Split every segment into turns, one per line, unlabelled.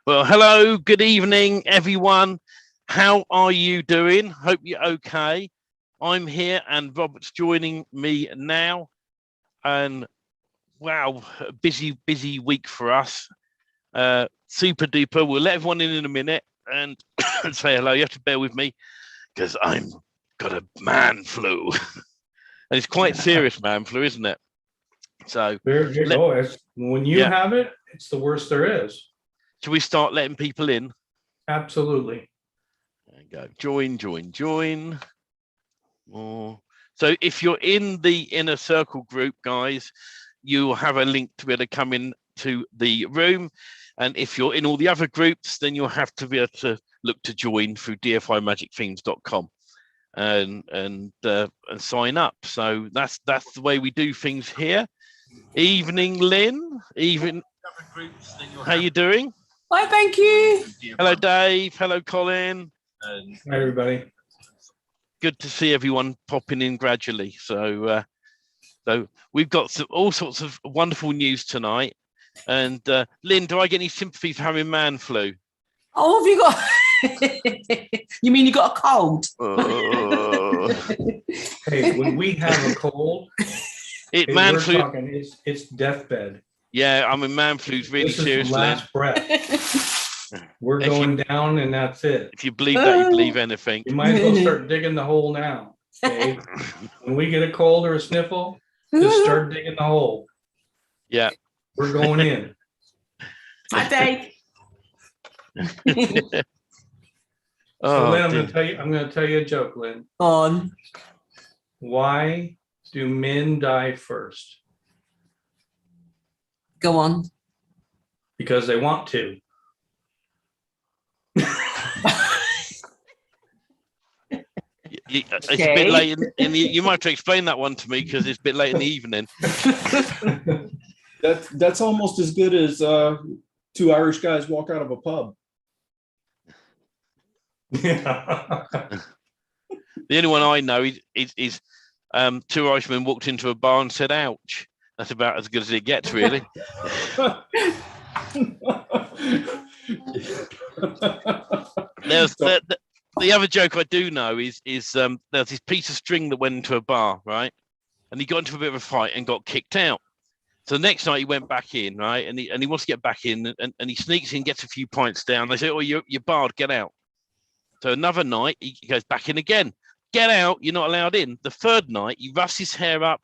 Well, hello, good evening, everyone. How are you doing? Hope you're okay. I'm here and Robert's joining me now. And wow, busy week for us. Super duper. We'll let everyone in a minute and say hello. You have to bear with me because I'm got a man flu. And it's quite serious man flu, isn't it? So
when you have it, it's the worst there is.
Should we start letting people in?
Absolutely.
There you go. Join. More. So if you're in the inner circle group, guys, you'll have a link to be able to come in to the room. And if you're in all the other groups, then you'll have to be able to look to join through dfimagicthemes.com and sign up. So that's the way we do things here. Evening, Lynn. How you doing?
Hi, thank you.
Hello, Dave. Hello, Colin.
Hi, everybody.
Good to see everyone popping in gradually. So we've got all sorts of wonderful news tonight. And Lynn, do I get any sympathy for having man flu?
Oh, have you got? You mean you got a cold?
Hey, when we have a cold,
man flu.
It's deathbed.
Yeah, I mean, man flu's really serious.
Last breath. We're going down, and that's it.
If you believe that, you believe anything.
You might as well start digging the hole now. Okay? When we get a cold or a sniffle, just start digging the hole.
Yeah,
we're going in.
Hi, Dave.
So Lynn, I'm going to tell you a joke, Lynn.
On.
Why do men die first?
Go on.
Because they want to.
It's a bit late in the. You might have to explain that one to me because it's a bit late in the evening.
That's almost as good as two Irish guys walk out of a pub.
Yeah.
The only one I know is two Irishmen walked into a bar and said, "Ouch." That's about as good as it gets, really. There's the other joke I do know is there's this piece of string that went into a bar, right? And he got into a bit of a fight and got kicked out. So the next night he went back in, right? And he wants to get back in and he sneaks in, gets a few pints down. They say, "Oh, you're barred, get out." So another night he goes back in again. "Get out, you're not allowed in." The third night he roughs his hair up,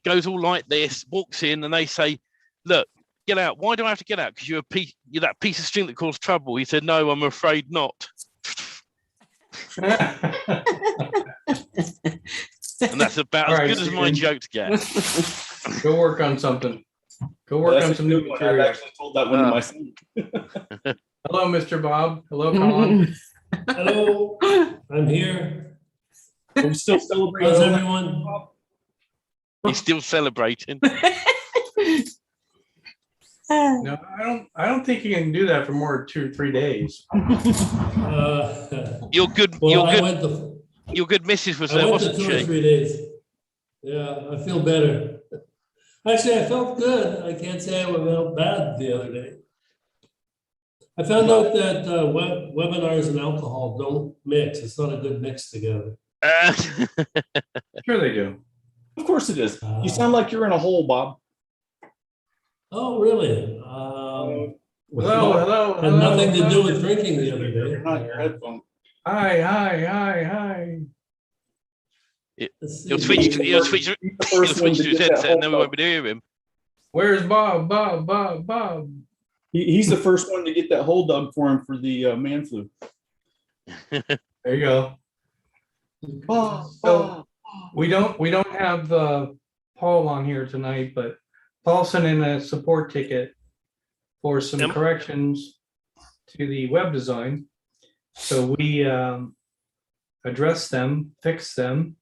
goes all like this, walks in, and they say, "Look, get out. Why do I have to get out? Because you're that piece of string that caused trouble." He said, "No, I'm afraid not." And that's about as good as my jokes get.
Go work on something. Go work on some new material.
I've actually told that one to my son.
Hello, Mr. Bob. Hello, Colin.
Hello, I'm here.
I'm still celebrating.
How's everyone?
He's still celebrating.
No, I don't think you can do that for more than 2 or 3 days.
You're good.
Well,
Your good missus was
I
there,
went to
wasn't
2 or
she?
3 days. Yeah, I feel better. Actually, I felt good. I can't say I felt bad the other day. I found out that webinars and alcohol don't mix. It's not a good mix together.
Sure they do.
Of course it is. You sound like you're in a hole, Bob.
Oh, really?
Hello.
Had nothing to do with drinking the other day.
Not your headphone.
Hi.
He'll switch to his headset and then we won't be hearing him.
Where's Bob? Bob.
He's the first one to get that hole dug for him for the man flu.
There you go. So we don't have Paul on here tonight, but Paul sent in a support ticket for some corrections to the web design. So we address them, fix them,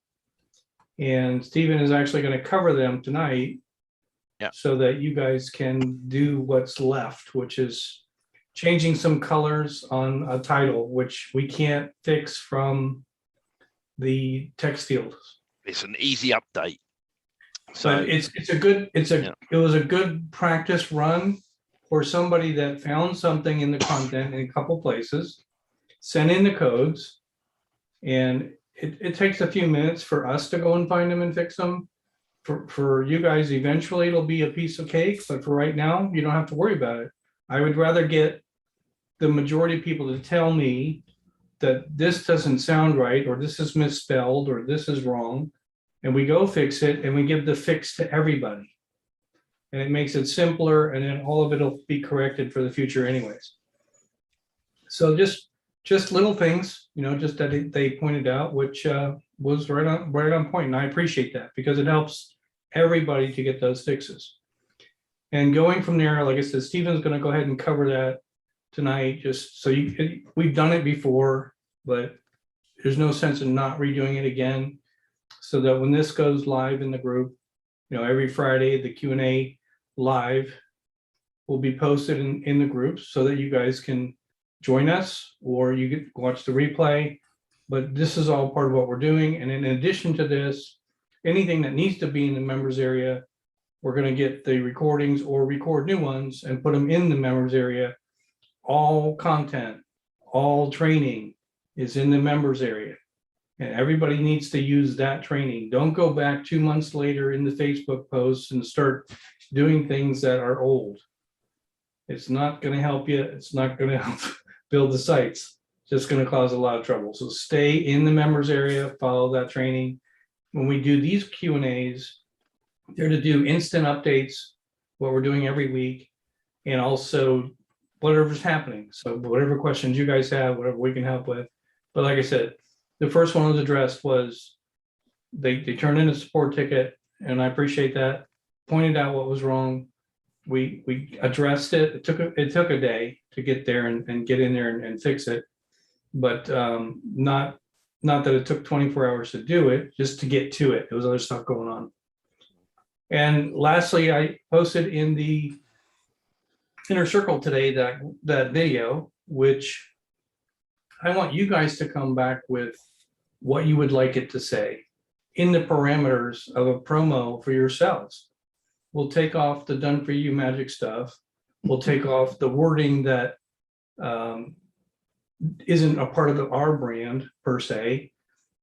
and Stephen is actually going to cover them tonight.
Yeah.
So that you guys can do what's left, which is changing some colors on a title, which we can't fix from the text field.
It's an easy update. So
but it was a good practice run. or somebody that found something in the content in a couple places, sent in the codes, and it takes a few minutes for us to go and find them and fix them. For you guys, eventually it'll be a piece of cake, but for right now, you don't have to worry about it. I would rather get the majority of people to tell me that this doesn't sound right, or this is misspelled, or this is wrong, and we go fix it, and we give the fix to everybody. And it makes it simpler, and then all of it'll be corrected for the future anyways. So just little things, just that they pointed out, which was right on point, and I appreciate that, because it helps everybody to get those fixes. And going from there, like I said, Stephen's gonna go ahead and cover that tonight, just so we've done it before, but there's no sense in not redoing it again, so that when this goes live in the group, every Friday, the Q&A live will be posted in the groups, so that you guys can join us, or you can watch the replay. But this is all part of what we're doing. And in addition to this, anything that needs to be in the members area, we're going to get the recordings or record new ones and put them in the members area. All content, all training is in the members area, and everybody needs to use that training. Don't go back 2 months later in the Facebook posts and start doing things that are old. It's not going to help you. It's not going to help build the sites. It's just going to cause a lot of trouble. So stay in the members area, follow that training. When we do these Q&As, they're to do instant updates, what we're doing every week, and also whatever's happening. So whatever questions you guys have, whatever we can help with. But like I said, the first one was addressed was they turned in a support ticket, and I appreciate that. Pointed out what was wrong. We addressed it. It took a day to get there and get in there and fix it, but not that it took 24 hours to do it, just to get to it. There was other stuff going on. And lastly, I posted in the Inner Circle today that video, which I want you guys to come back with what you would like it to say in the parameters of a promo for yourselves. We'll take off the done for you magic stuff. We'll take off the wording that isn't a part of our brand per se,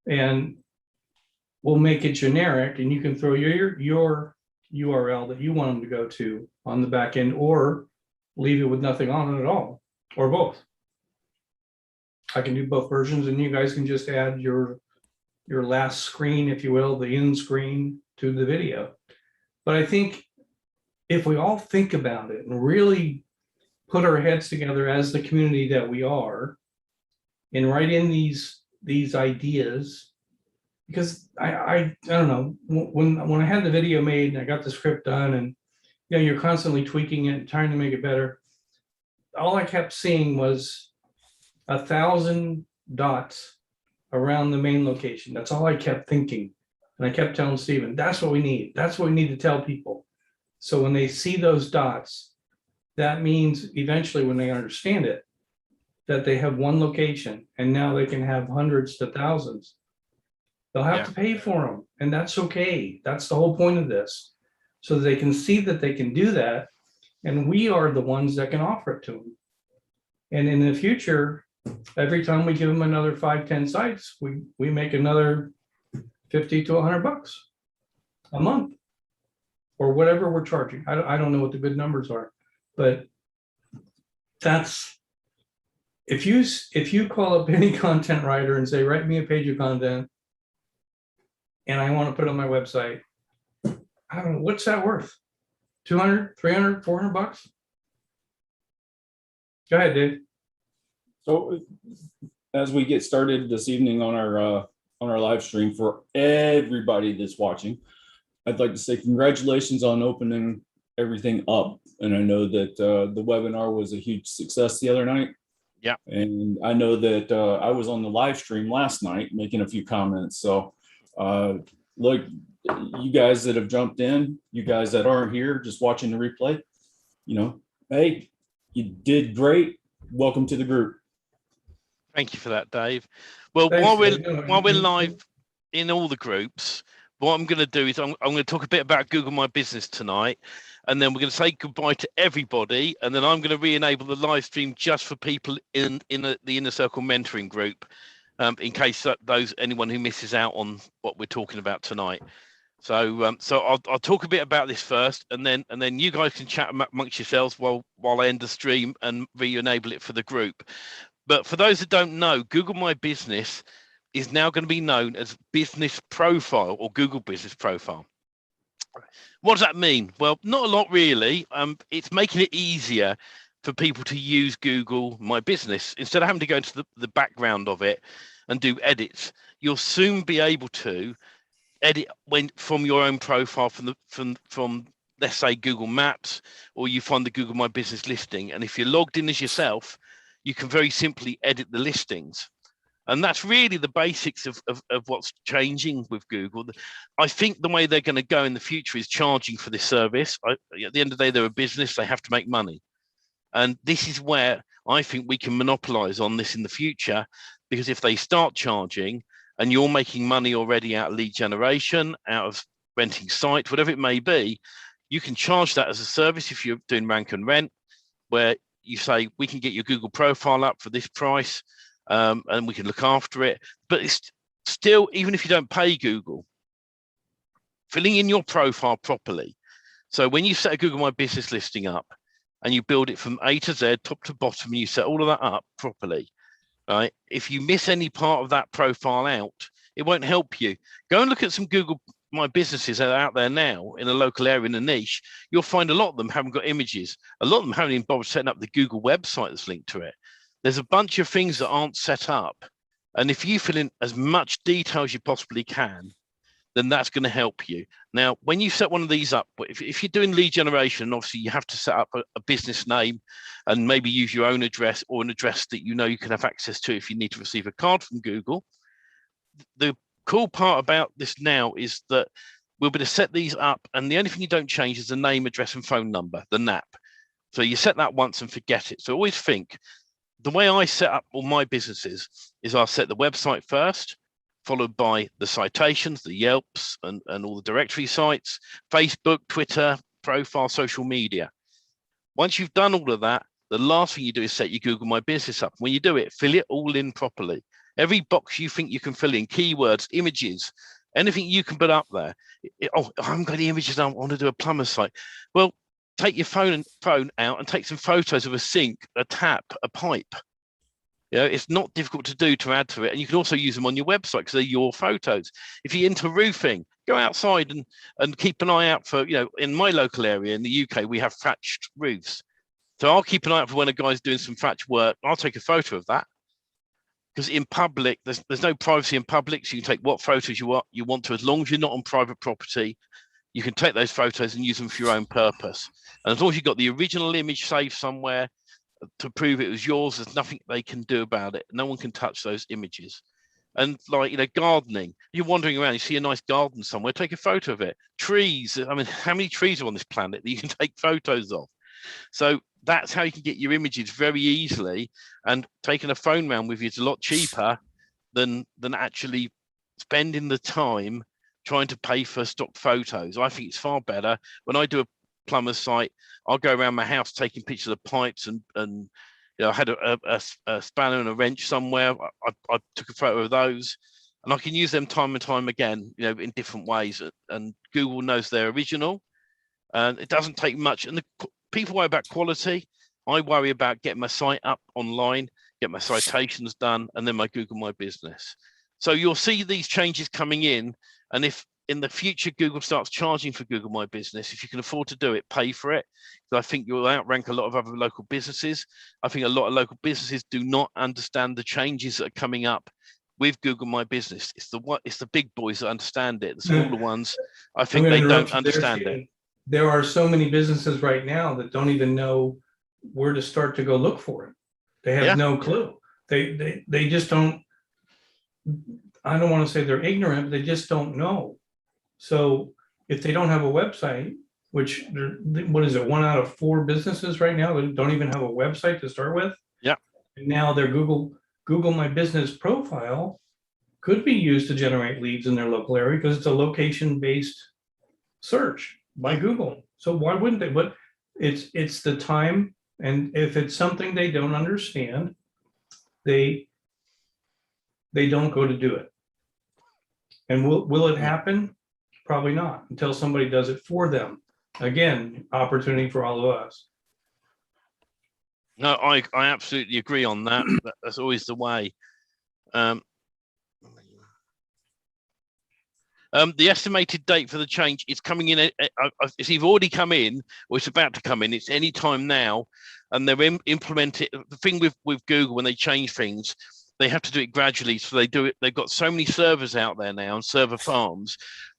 and we'll make it generic, and you can throw your URL that you want them to go to on the back end, or leave it with nothing on it at all, or both. I can do both versions, and you guys can just add your last screen, if you will, the end screen to the video. But I think if we all think about it and really put our heads together as the community that we are, and write in these ideas, because I don't know, when I had the video made and I got the script done, and you're constantly tweaking it and trying to make it better, all I kept seeing was 1,000 dots around the main location. That's all I kept thinking. And I kept telling Stephen, that's what we need. That's what we need to tell people. So when they see those dots, that means eventually when they understand it, that they have one location, and now they can have hundreds to thousands. They'll have to pay for them, and that's okay. That's the whole point of this. So they can see that they can do that, and we are the ones that can offer it to them. And in the future, every time we give them another 5-10 sites, we make another $50 to $100 a month, or whatever we're charging. I don't know what the good numbers are, but that's, if you call up any content writer and say, write me a page of content, and I want to put it on my website, I don't know, what's that worth? 200, 300, $400? Go ahead, Dave.
So as we get started this evening on our live stream, for everybody that's watching, I'd like to say congratulations on opening everything up. And I know that the webinar was a huge success the other night.
Yeah.
And I know that I was on the live stream last night making a few comments. So look, you guys that have jumped in, you guys that aren't here, just watching the replay, hey, you did great. Welcome to the group.
Thank you for that, Dave. Well,
Thanks,
while we're
Dave.
live in all the groups, what I'm going to do is I'm going to talk a bit about Google My Business tonight. and then we're going to say goodbye to everybody, and then I'm going to re-enable the live stream just for people in the Inner Circle mentoring group, in case anyone who misses out on what we're talking about tonight. So I'll talk a bit about this first, and then you guys can chat amongst yourselves while I end the stream and re-enable it for the group. But for those that don't know, Google My Business is now going to be known as Business Profile or Google Business Profile. What does that mean? Well, not a lot really. It's making it easier for people to use Google My Business. Instead of having to go into the background of it and do edits, you'll soon be able to edit from your own profile from let's say Google Maps, or you find the Google My Business listing. And if you're logged in as yourself, you can very simply edit the listings. And that's really the basics of what's changing with Google. I think the way they're going to go in the future is charging for this service. At the end of the day, they're a business, they have to make money. And this is where I think we can monopolize on this in the future, because if they start charging and you're making money already out of lead generation, out of renting sites, whatever it may be, you can charge that as a service if you're doing rank and rent, where you say, we can get your Google profile up for this price. And we can look after it. But it's still, even if you don't pay Google, filling in your profile properly. So when you set a Google My Business listing up and you build it from A to Z, top to bottom, and you set all of that up properly, right? If you miss any part of that profile out, it won't help you. Go and look at some Google My Businesses that are out there now in a local area, in a niche. You'll find a lot of them haven't got images. A lot of them haven't even bothered setting up the Google website that's linked to it. There's a bunch of things that aren't set up. And if you fill in as much detail as you possibly can, then that's going to help you. Now, when you set one of these up, if you're doing lead generation, obviously you have to set up a business name and maybe use your own address or an address that you know you can have access to if you need to receive a card from Google. The cool part about this now is that we'll be able to set these up, and the only thing you don't change is the name, address, and phone number, the NAP. So you set that once and forget it. So always think, the way I set up all my businesses is I'll set the website first, followed by the citations, the Yelps, and all the directory sites, Facebook, Twitter, profile, social media. Once you've done all of that, the last thing you do is set your Google My Business up. When you do it, fill it all in properly. Every box you think you can fill in, keywords, images, anything you can put up there. Oh, I haven't got any images, I want to do a plumber's site. Well, take your phone out and take some photos of a sink, a tap, a pipe. You know, it's not difficult to do, to add to it. And you can also use them on your website because they're your photos. If you're into roofing, go outside and keep an eye out for, in my local area in the UK, we have thatched roofs. So I'll keep an eye out for when a guy's doing some thatch work. I'll take a photo of that. Because in public, there's no privacy in public. So you can take what photos you want to, as long as you're not on private property. You can take those photos and use them for your own purpose. And as long as you've got the original image saved somewhere to prove it was yours, there's nothing they can do about it. No one can touch those images. And gardening, you're wandering around, you see a nice garden somewhere, take a photo of it. Trees, I mean, how many trees are on this planet that you can take photos of? So that's how you can get your images very easily. And taking a phone round with you is a lot cheaper than actually spending the time trying to pay for stock photos. I think it's far better. When I do a plumber's site, I'll go around my house taking pictures of pipes and I had a spanner and a wrench somewhere. I took a photo of those, and I can use them time and time again, in different ways. And Google knows they're original, and it doesn't take much. And the people worry about quality. I worry about getting my site up online, get my citations done, and then my Google My Business. So you'll see these changes coming in. And if in the future Google starts charging for Google My Business, if you can afford to do it, pay for it. So I think you'll outrank a lot of other local businesses. I think a lot of local businesses do not understand the changes that are coming up with Google My Business. It's the big boys that understand it. The smaller ones, I think they don't understand it.
There are so many businesses right now that don't even know where to start to go look for it. They have no clue. They just don't. I don't want to say they're ignorant, they just don't know. So if they don't have a website, which what is it, 1 out of 4 businesses right now that don't even have a website to start with?
Yeah.
And now their Google My Business profile could be used to generate leads in their local area because it's a location-based search by Google. So why wouldn't they? But it's the time, and if it's something they don't understand, they don't go to do it. And will it happen? Probably not, until somebody does it for them. Again, opportunity for all of us.
No, I absolutely agree on that. That's always the way. The estimated date for the change is coming in. It's either already come in or it's about to come in. It's any time now, and they're implementing. The thing with Google, when they change things, they have to do it gradually. So they do it. They've got so many servers out there now and server farms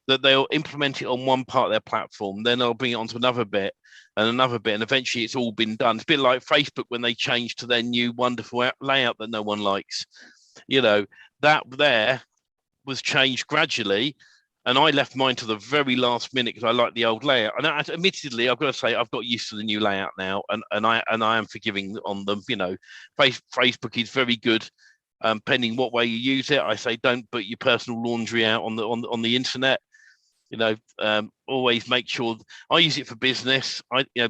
that they'll implement it on one part of their platform. Then they'll bring it onto another bit and another bit, and eventually it's all been done. It's a bit like Facebook when they changed to their new wonderful layout that no one likes. You know, that there was changed gradually. And I left mine to the very last minute because I like the old layout. And admittedly, I've got to say, I've got used to the new layout now, and I am forgiving on them. You know, Facebook is very good, pending what way you use it. I say don't put your personal laundry out on the internet. You know, always make sure. I use it for business.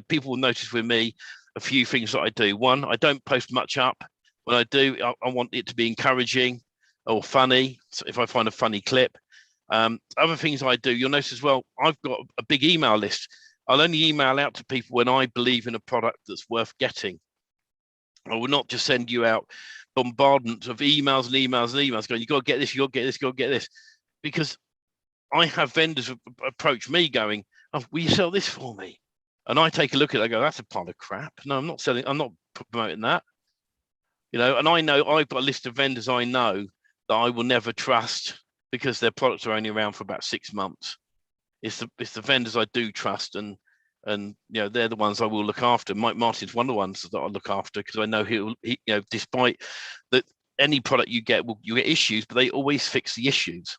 People will notice with me a few things that I do. One, I don't post much up. When I do, I want it to be encouraging or funny. So if I find a funny clip. Other things I do, you'll notice as well, I've got a big email list. I'll only email out to people when I believe in a product that's worth getting. I will not just send you out bombardment of emails and emails and emails going, you got to get this, you got to get this, you got to get this. Because I have vendors approach me going, oh, will you sell this for me? And I take a look at it, I go, that's a pile of crap. No, I'm not selling, I'm not promoting that. You know, and I know I've got a list of vendors I know that I will never trust because their products are only around for about 6 months. It's the vendors I do trust, and you know, they're the ones I will look after. Mike Martin's one of the ones that I look after because I know he you know, despite that any product you get, you get issues, but they always fix the issues.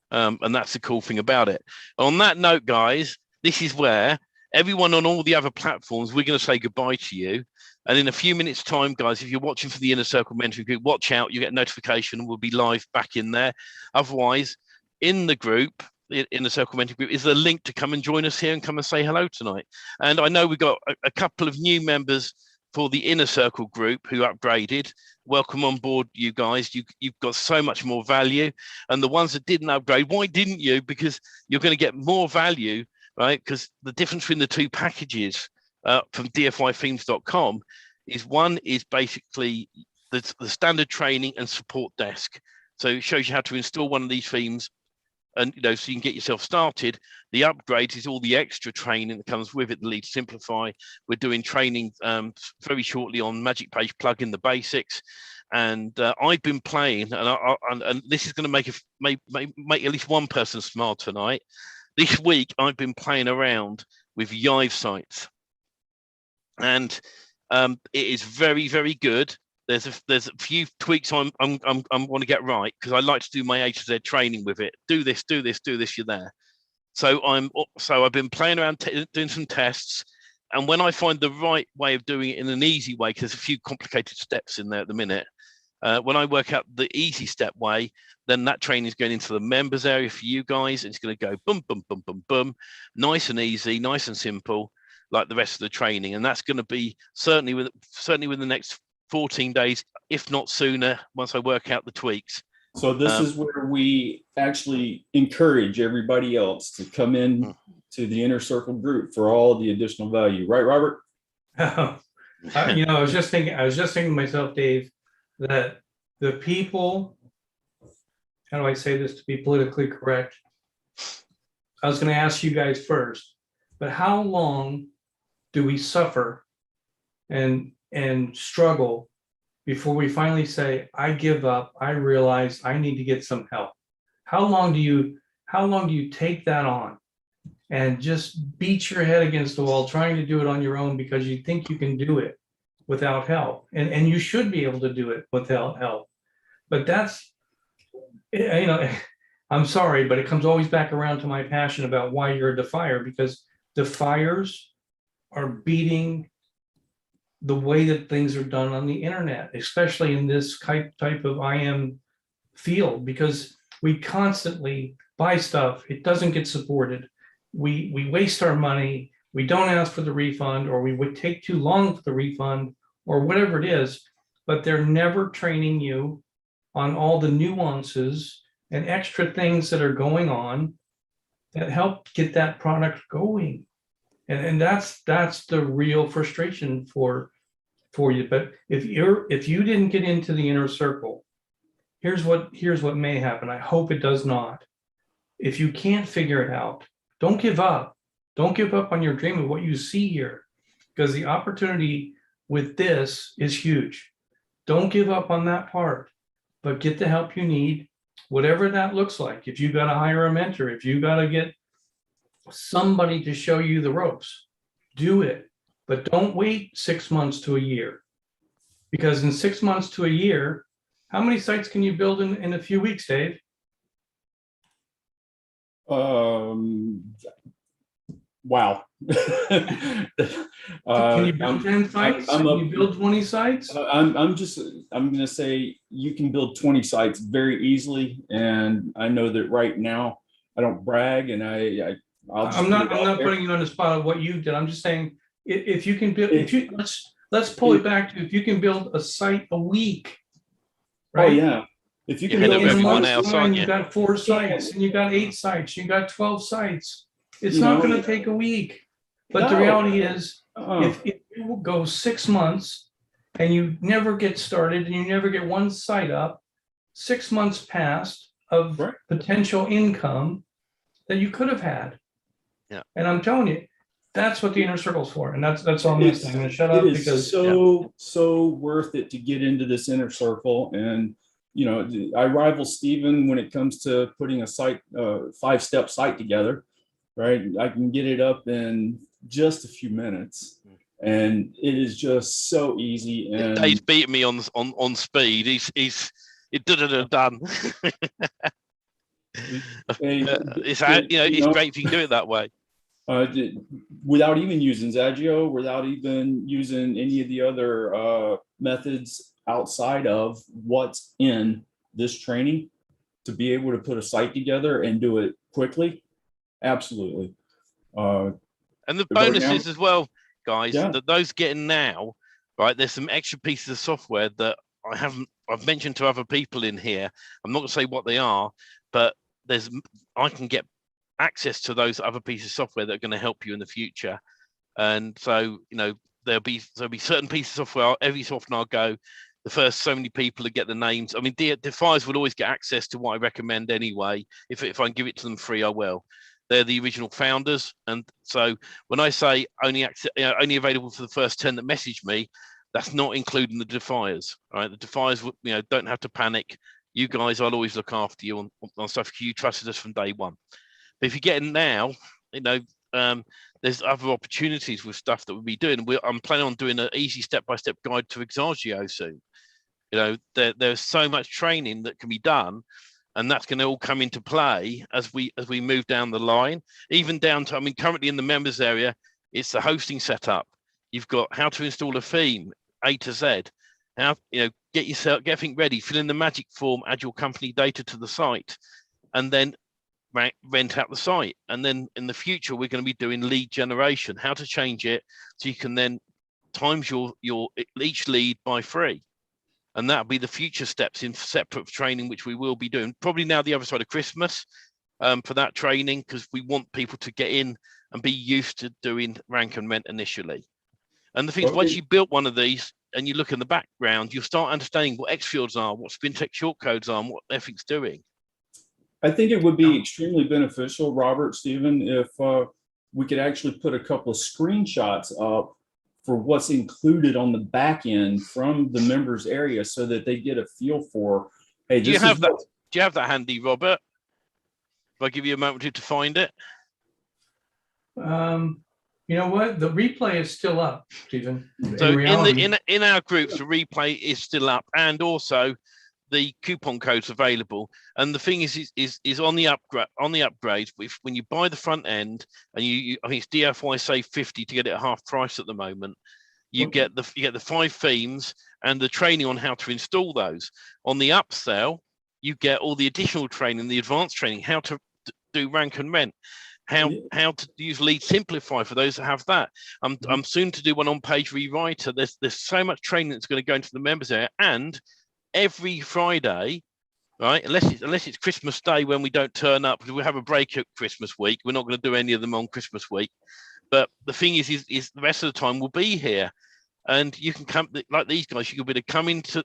And that's the cool thing about it. On that note, guys, this is where everyone on all the other platforms, we're going to say goodbye to you. And in a few minutes' time, guys, if you're watching for the Inner Circle Mentoring Group, watch out, you get a notification, we'll be live back in there. Otherwise, in the group, the Inner Circle Mentoring Group, is a link to come and join us here and come and say hello tonight. And I know we've got a couple of new members for the Inner Circle group who upgraded. Welcome on board, you guys. You've got so much more value. And the ones that didn't upgrade, why didn't you? Because you're going to get more value, right? Because the difference between the two packages from dfythemes.com is one is basically the standard training and support desk. So it shows you how to install one of these themes, and you know, so you can get yourself started. The upgrade is all the extra training that comes with it, the Lead Simplify. Lead. We're doing training very shortly on Magic Page plugin, the basics. And I've been playing, and this is going to make at least one person smile tonight. This week, I've been playing around with Yive sites. And it is very, very good. There's a few tweaks I'm want to get right because I like to do my A to Z training with it. Do this, you're there. So I've been playing around doing some tests, and when I find the right way of doing it in an easy way, because there's a few complicated steps in there at the minute. When I work out the easy step way, then that training is going into the members area for you guys. It's going to go boom, boom, boom, boom, boom, nice and easy, nice and simple, like the rest of the training. And that's going to be certainly within the next 14 days, if not sooner, once I work out the tweaks.
So this is where we actually encourage everybody else to come in to the Inner Circle group for all the additional value, right, Robert?
You know, I was just thinking to myself, Dave, that the people, how do I say this to be politically correct? I was going to ask you guys first, but how long do we suffer and struggle before we finally say, I give up, I realize I need to get some help? How long do you take that on and just beat your head against the wall trying to do it on your own because you think you can do it without help? And you should be able to do it without help. But that's, you know, I'm sorry, but it comes always back around to my passion about why you're a defier, because defiers are beating the way that things are done on the internet, especially in this type of IM field, because we constantly buy stuff, it doesn't get supported. we waste our money, we don't ask for the refund, or we would take too long for the refund, or whatever it is, but they're never training you on all the nuances and extra things that are going on that help get that product going. And that's the real frustration for you. But if you didn't get into the inner circle, here's what may happen. I hope it does not. If you can't figure it out, don't give up. Don't give up on your dream of what you see here, because the opportunity with this is huge. Don't give up on that part, but get the help you need, whatever that looks like. If you got to hire a mentor, if you got to get somebody to show you the ropes, do it. But don't wait 6 months to a year, because in 6 months to a year, how many sites can you build in a few weeks, Dave?
Wow.
Can you build 10 sites? Can you build 20 sites?
I'm gonna say you can build 20 sites very easily, and I know that right now. I don't brag, and
I'm not putting you on the spot of what you did. I'm just saying, if you can build, let's pull it back to, if you can build a site a week,
Oh
right?
yeah. If you can
You're
build
ahead of
In a
everyone
month's
else,
time,
aren't
you
you?
got 4 sites, and you got 8 sites, you got 12 sites. It's
You
not
know,
gonna take a week. But the
No.
reality is,
uh,
if you go 6 months and you never get started and you never get one site up, 6 months passed of
Right.
potential income that you could have had.
Yeah.
And I'm telling you, that's what the inner circle's for. And that's all I'm gonna say. I'm gonna shut up
it is
because
so worth it to get into this inner circle. And I rival Steven when it comes to putting a site, 5-step site together. Right, I can get it up in just a few minutes, and it is just so easy. And
Dave's beating me on speed. He's done. It's it's great if you can do it that way.
Without even using Zagio, without even using any of the other methods outside of what's in this training, to be able to put a site together and do it quickly. Absolutely.
And the
right now-
bonuses as well, guys,
Yeah.
that those getting now, right? There's some extra pieces of software that I've mentioned to other people in here. I'm not gonna say what they are, but I can get access to those other pieces of software that are going to help you in the future. And so, there'll be certain pieces of software every so often I'll go. The first so many people to get the names. I mean, Defiers will always get access to what I recommend anyway. If I can give it to them free, I will. They're the original founders, and so when I say only available for the first 10 that message me, that's not including the Defiers. Right, the Defiers, don't have to panic. You guys, I'll always look after you on stuff. You trusted us from day one. But if you get in now, there's other opportunities with stuff that we'll be doing. I'm planning on doing an easy step-by-step guide to Exagio soon. There's so much training that can be done, and that's going to all come into play as we move down the line, even down to, currently in the members area, it's the hosting setup. You've got how to install a theme, A to Z. How, get everything ready, fill in the magic form, add your company data to the site, and then rent out the site. And then in the future, we're going to be doing lead generation, how to change it so you can then times your each lead by 3. And that'll be the future steps in separate training, which we will be doing probably now the other side of Christmas for that training, because we want people to get in and be used to doing rank and rent initially. And the thing is, once you built one of these and you look in the background, you'll start understanding what X fields are, what Spintex shortcodes are, and what everything's doing.
I think it would be extremely beneficial, Robert, Stephen, if we could actually put a couple of screenshots up for what's included on the back end from the members area, so that they get a feel for, hey,
Do you have that handy, Robert? If I give you a moment to find it.
You know what? The replay is still up, Stephen.
So
reality,
in our groups, the replay is still up, and also the coupon code's available. And the thing is on the upgrades. When you buy the front end, and I think it's DFY save 50 to get it at half price at the moment. You get the 5 themes and the training on how to install those. On the upsell, you get all the additional training, the advanced training, how to do rank and rent, how to use Lead Simplify for those that have that. I'm soon to do one on Page Rewriter. There's so much training that's going to go into the members area, and every Friday, right? Unless it's Christmas Day when we don't turn up, because we have a break at Christmas week. We're not going to do any of them on Christmas week. But the thing is the rest of the time we'll be here, and you can come like these guys. You can be to come into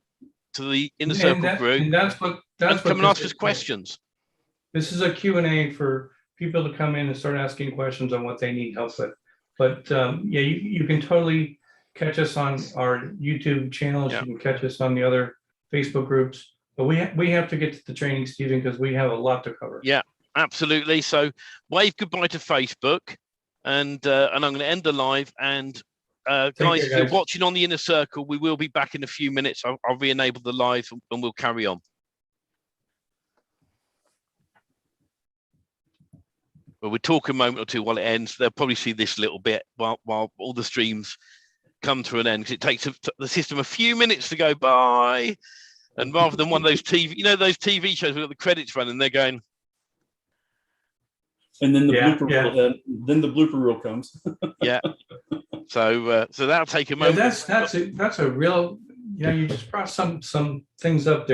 the Inner Circle group
And that's what
come and ask
this
us
is.
questions.
This is a Q&A for people to come in and start asking questions on what they need help with. But yeah, you can totally catch us on our YouTube channels.
Yeah.
You can catch us on the other Facebook groups. But we have to get to the training, Stephen, because we have a lot to cover.
Yeah, absolutely. So wave goodbye to Facebook, and I'm going to end the live. And guys,
care,
if you're
guys.
watching on the Inner Circle, we will be back in a few minutes. I'll re-enable the live and we'll carry on. But we'll talk a moment or two while it ends. They'll probably see this little bit while all the streams come to an end, because it takes the system a few minutes to go by. And rather than one of those TV, those TV shows with the credits running, they're going.
And then the
Yeah,
blooper
yeah.
reel, then the blooper reel comes.
Yeah. So that'll take a
Yeah,
moment.
that's a real, you just brought some things up there.